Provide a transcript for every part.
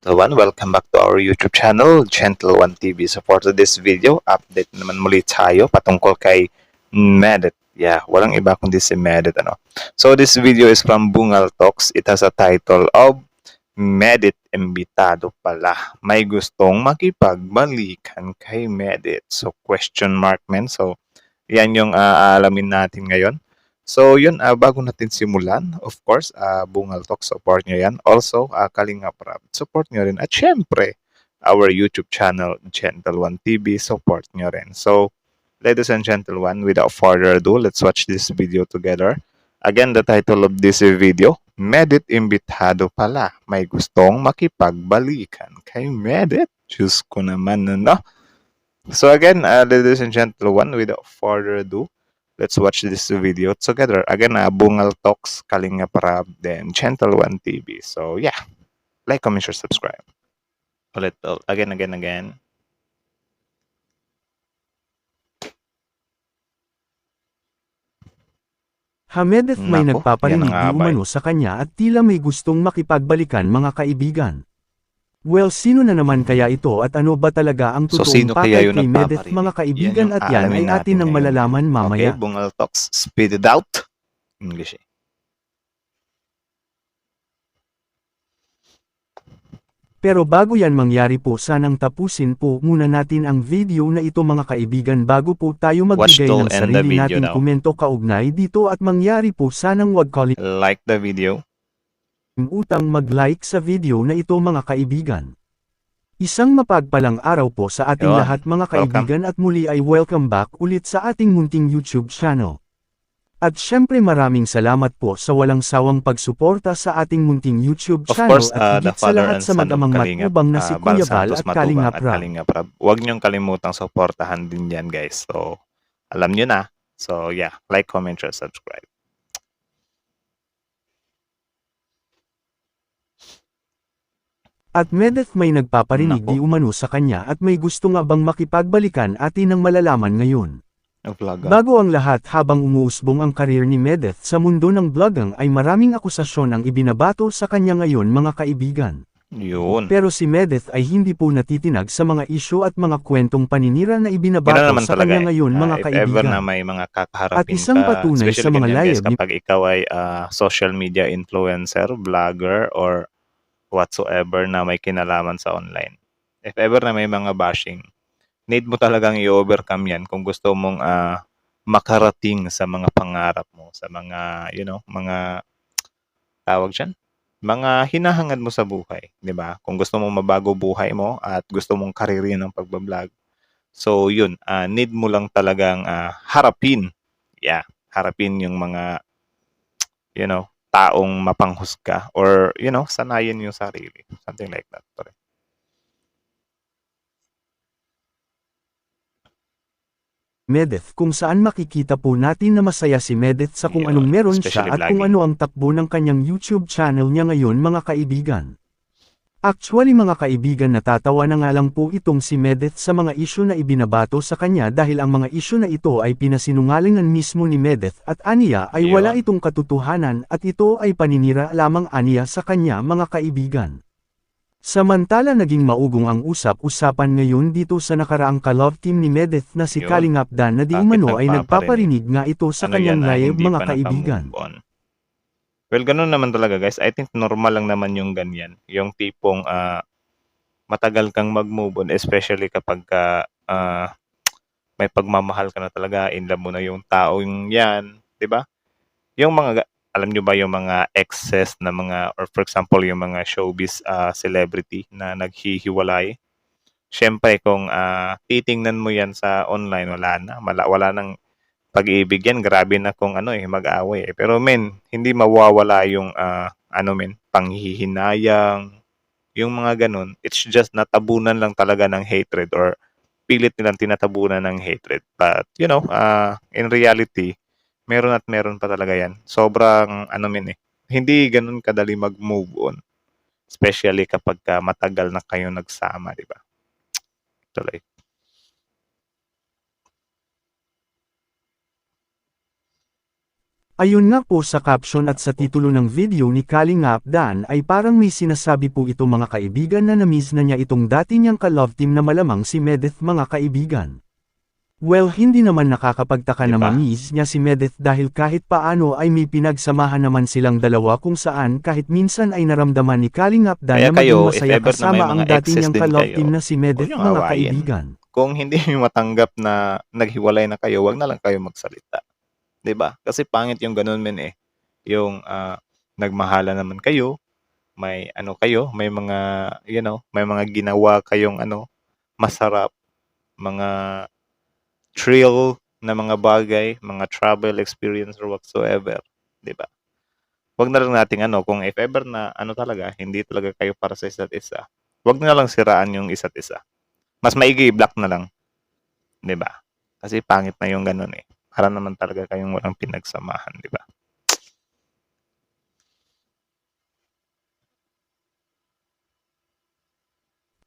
Welcome back to our YouTube channel, Gentle One TV. So for today's video, update naman muli tayo patungkol kay Medit. Yeah, walang iba kundi si Medit. So this video is from Bungal Talks. It has a title of Medit Imbitado pala. May gustong makipagbalikan kay Medit. So question mark men. So yan yung aalamin natin ngayon. So yun, bago natin simulan, of course, Bungal Talk, support nyo yan. Also, Kalinga Prab, support nyo rin. At syempre, our YouTube channel, Gentle One TV, support nyo rin. So, ladies and gentlemen, without further ado, let's watch this video together. Again, the title of this video, Medit Imbitado pala. May gustong makipagbalikan kay Medit. Diyos ko naman, no? So again, ladies and gentlemen, without further ado, let's watch this video together. Again, Bungal Talks, Kalinga Prab, then Gentle One TV. So yeah, like, comment, share, subscribe. Ulit, again. Medit may Nako, nagpaparinig yan ang di abay. umano sa kanya at tila may gustong makipagbalikan mga kaibigan. Well, sino na naman kaya ito at ano ba talaga ang So totoong sino kaya pakay yung kay Medit nagpaparinig? mga kaibigan Yan yung at yan ay aalamin natin atin ang ngayon. malalaman mamaya. Okay, Bungal Talks, speed it out. English eh. Pero bago yan mangyari po sanang tapusin po muna natin ang video na ito mga kaibigan bago po tayo magbigay till ng end the sarili video nating daw. komento kaugnay dito at mangyari po sanang wag Like the video. kalimutang mag-like sa video na ito mga kaibigan. Isang mapagpalang araw po sa ating Yun. lahat mga kaibigan at muli ay welcome back ulit sa ating munting YouTube channel. At syempre maraming salamat po sa walang sawang pagsuporta sa ating munting YouTube Of channel course, at the higit sa father lahat and sa son of mag-amang Kalinga, matubang na si Kuya Bal Santos at Kalinga Matubang at Prab. Kalinga Prab. Huwag niyong kalimutang suportahan din yan, guys. So, alam niyo na. So, yeah. Like, comment, share, subscribe. At Medit may nagpaparinig Nako. di umano sa kanya at may gusto nga bang makipagbalikan atin ang malalaman ngayon. Bago ang lahat habang umuusbong ang karir ni Medit sa mundo ng vlogging ay maraming akusasyon ang ibinabato sa kanya ngayon mga kaibigan. Yun. Pero si Medit ay hindi po natitinag sa mga isyu at mga kwentong paninira na ibinabato Ganun naman sa talaga kanya ngayon mga if ever na kaibigan. may mga At kakaharapin isang ka, patunay sa especially mga ganyan, guys, live ni kapag ikaw ay social media influencer, vlogger, or whatsoever na may kinalaman sa online. If ever na may mga bashing, need mo talagang i-overcome yan kung gusto mong makarating sa mga pangarap mo, sa mga, mga tawag dyan, mga hinahangad mo sa buhay, di ba? Kung gusto mong mabago buhay mo at gusto mong karirin ng pagbablog, so yun, need mo lang talagang harapin, harapin yung mga, taong mapanghusga or, sanayin yung sarili, something like that. Sorry. Medit kung saan makikita po natin na masaya si Medit sa kung Yun, anong meron especially siya at kung vlogging. ano ang takbo ng kanyang YouTube channel niya ngayon mga kaibigan. Actually mga kaibigan natatawa na nga lang po itong si Medit sa mga isyu na ibinabato sa kanya dahil ang mga isyu na ito ay pinasinungalingan mismo ni Medit at aniya ay wala itong katotohanan at ito ay paninira lamang aniya sa kanya mga kaibigan. Samantala naging maugong ang usap-usapan ngayon dito sa nakaraang ka-love team ni Medit na si Yun. Kalingap Dan na di Bakit umano ay nagpaparinig? nagpaparinig nga ito sa Ano kanyang yan, live hindi mga pa kaibigan. nakamove on. Well, ganun naman talaga, guys. I think normal lang naman yung ganyan. Yung tipong matagal kang mag-move on, especially kapag may pagmamahal ka na talaga, in love mo na yung taong yan, di ba? Yung mga, alam nyo ba yung mga exes na mga, or for example, yung mga showbiz celebrity na naghihiwalay? Siyempre, kung titingnan mo yan sa online, wala nang pag-ibig yan, grabe na kung mag-away eh. Pero hindi mawawala yung panghihinayang, yung mga ganun. It's just natabunan lang talaga ng hatred or pilit nilang tinatabunan ng hatred. But, in reality, meron at meron pa talaga yan. Sobrang, hindi ganun kadali mag-move on. Especially kapag matagal na kayo nagsama, di ba? Tuloy. Ayun nga po sa caption at sa titulo ng video ni Kalingap Dan ay parang may sinasabi po ito mga kaibigan na namiss na niya itong dati niyang ka-love team na malamang si Medeth mga kaibigan. Well, hindi naman nakakapagtaka Di na ba? mamiss niya si Medeth dahil kahit paano ay may pinagsamahan naman silang dalawa kung saan kahit minsan ay naramdaman ni Kalingap Dan Kaya na maging kayo, if masaya ever na may kasama ang mga dati exes niyang din ka-love team kayo, na si huwag Medeth niyong mga awayin. kaibigan. Kung hindi niyo matanggap na naghiwalay na kayo, wag na lang kayo magsalita. 'Di ba? Kasi pangit yung ganun men eh. Yung nagmahala naman kayo, may ano kayo, may mga may mga ginawa kayong masarap, mga thrill na mga bagay, mga travel experience or whatsoever, 'di ba? Wag na lang nating kung if ever na talaga, hindi talaga kayo para sa isa't isa. Wag na lang siraan yung isa't isa. Mas maigi i-block na lang, 'di ba? Kasi pangit na yung ganun eh. Para naman talaga kayong walang pinagsamahan, 'di ba?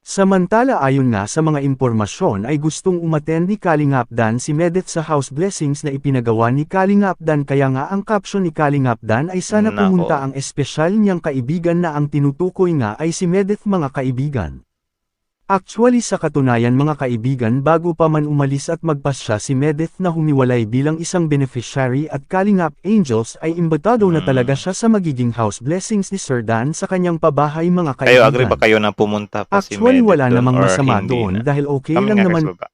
Samantala ayon nga sa mga impormasyon ay gustong umattend ni Kalingap Dan si Medeth sa house blessings na ipinagawa ni Kalingap Dan kaya nga ang caption ni Kalingap Dan ay sana pumunta Nako. ang espesyal niyang kaibigan na ang tinutukoy nga ay si Medeth mga kaibigan. Actually sa katunayan mga kaibigan bago pa man umalis at magpasya si Medeth na humiwalay bilang isang beneficiary at Kalingap Angels ay imbitado na talaga siya sa magiging house blessings ni Sir Dan sa kanyang pabahay mga Kayo, agree ba kaibigan. kayo na pumunta pa si Actually Medit wala doon namang or masama hindi doon na? dahil okay Kami lang nga guys naman. baba.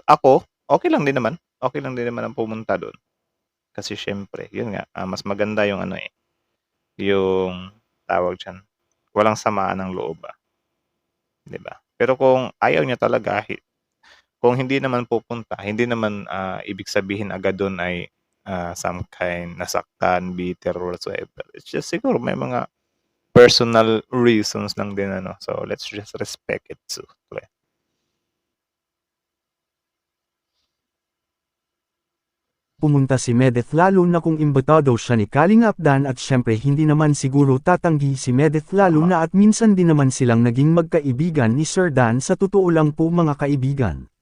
Ako, okay lang din naman. Okay lang din naman ang pumunta doon. Kasi syempre, yun nga, mas maganda yung yung tawag dyan. Walang samaan ng loob, 'di ba? Pero kung ayaw niya talaga, kung hindi naman pupunta, hindi naman ibig sabihin agad doon ay some kind nasaktan, bitter or whatsoever. It's just siguro may mga personal reasons lang din So let's just respect it too. Okay? Pumunta si Medeth lalo na kung imbitado siya ni Kalingap Dan at syempre hindi naman siguro tatanggi si Medeth lalo Tama. na at minsan din naman silang naging magkaibigan ni Sir Dan sa totoo lang po mga kaibigan.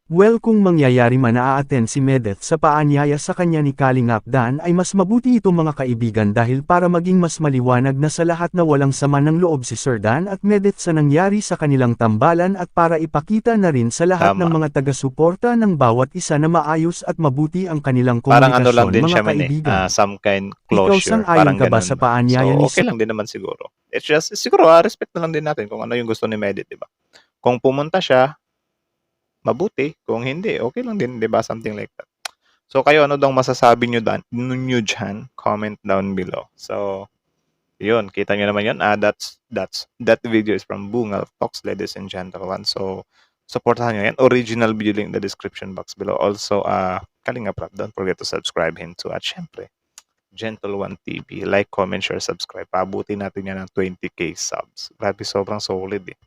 Well kung mangyayari man na a-attend si Medeth sa paanyaya sa kanya ni Kalingap Dan ay mas mabuti ito mga kaibigan dahil para maging mas maliwanag na sa lahat na walang sama ng loob si Sir Dan at Medeth sa nangyari sa kanilang tambalan at para ipakita na rin sa lahat ng Tama. mga taga-suporta ng bawat isa na maayos at mabuti ang kanilang Parang ano lang komunikasyon din mga siya man kaibigan. some kind Ikaw closure. sang-ayon Parang ka ba ganun sa ba? paanyaya So ni okay lang din naman siguro. It's just siguro respect na lang din natin kung ano yung gusto ni Medit, 'di ba? Kung pumunta siya, mabuti. Kung hindi, okay lang din, 'di ba? Something like that. So kayo ano daw masasabi niyo dyan? Comment down below. So yun, kita niyo naman yun. That video is from Bungal Talks, ladies and gentlemen. So supportahan niyo yan. Original video link in the description box below. Also, Kalinga Prab, don't forget to subscribe him too. At syempre, Gentle One TV. Like, comment, share, subscribe. Pabuti natin yan ng 20k subs. Grabe, sobrang solid eh.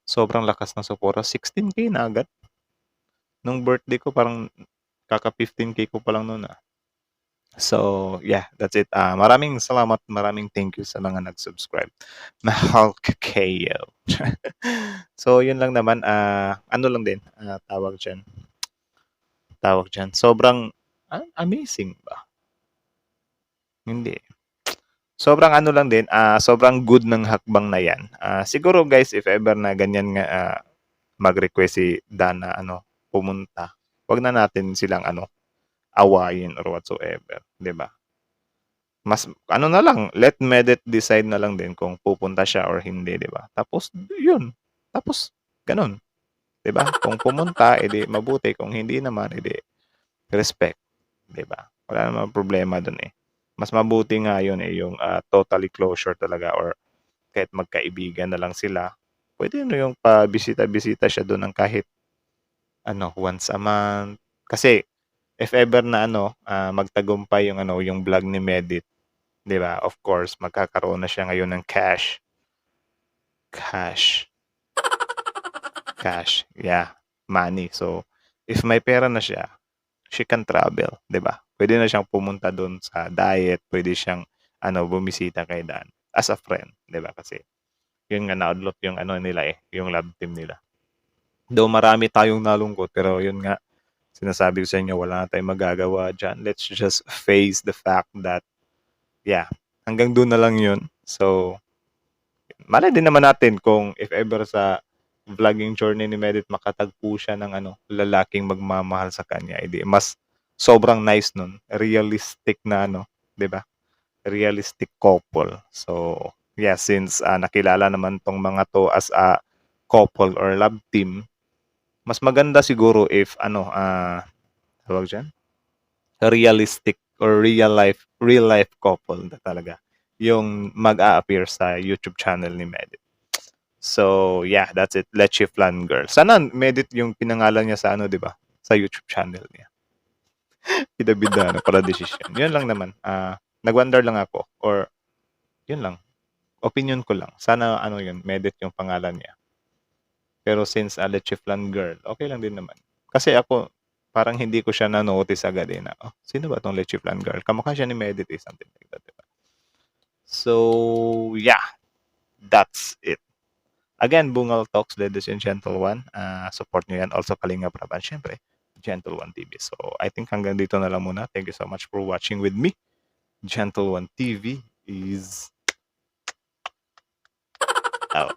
Sobrang lakas ng suporta. 16k na agad. Nung birthday ko, parang kaka 15k ko pa lang noon So, yeah, that's it. Maraming salamat, maraming thank you sa mga nag-subscribe. Mahal ka kayo. So, yun lang naman. Ano lang din, tawag dyan. Sobrang amazing ba? Hindi. Sobrang ano lang din, sobrang good ng hakbang na yan. Siguro guys, if ever na ganyan nga mag-request si Dana pumunta, wag na natin silang awayin or whatsoever, 'di ba? Mas na lang, let Medit decide na lang din kung pupunta siya or hindi, 'di ba? Tapos yun. Tapos ganun, 'di ba? Kung pumunta, edi mabuti, kung hindi naman, edi respect, 'di ba? Wala namang problema dun eh. Mas mabuti nga yun eh, yung totally closure talaga or kahit magkaibigan na lang sila. Pwede yung pa-bisita-bisita siya doon ng kahit once a month. Kasi if ever na magtagumpay yung vlog ni Medit, 'di ba? Of course, magkakaroon na siya ngayon ng cash. Cash. Yeah, money. So, if may pera na siya, she can travel, 'di ba? Pwede na siyang pumunta doon sa diet, pwede siyang bumisita kay Dan as a friend, 'di ba? Kasi yun nga na-unlock yung nila yung love team nila. Though marami tayong nalungkot, pero yun nga Sinasabi ko sa inyo, wala na tayong magagawa dyan. Let's just face the fact that, yeah, hanggang doon na lang yun. So, malay din naman natin kung if ever sa vlogging journey ni Medit makatagpo siya ng lalaking magmamahal sa kanya, edi mas sobrang nice nun. Realistic na 'di ba? Realistic couple. So, yeah, since nakilala naman tong mga to as a couple or love team, mas maganda siguro if tawag dyan? Realistic or real life couple na talaga yung mag-a-appear sa YouTube channel ni Medit. So, yeah, that's it. Leche Flan Girl. Sana Medit yung pinangalan niya sa 'di ba? Sa YouTube channel niya. Bida-bida para decision. Yun lang naman. Nag-wonder lang ako or yun lang. Opinion ko lang. Sana yun, Medit yung pangalan niya. Pero since Leche Flan Girl, okay lang din naman. Kasi ako, parang hindi ko siya na-notice agad na, sino ba tong Leche Flan Girl? Kamukha siya ni Medit something like that, diba? So, yeah, that's it. Again, Bungal Talks, ladies and gentlemen. Support nyo yan. Also, Kalinga Praban, syempre, Gentle One TV. So, I think hanggang dito na lang muna. Thank you so much for watching with me. Gentle One TV is out.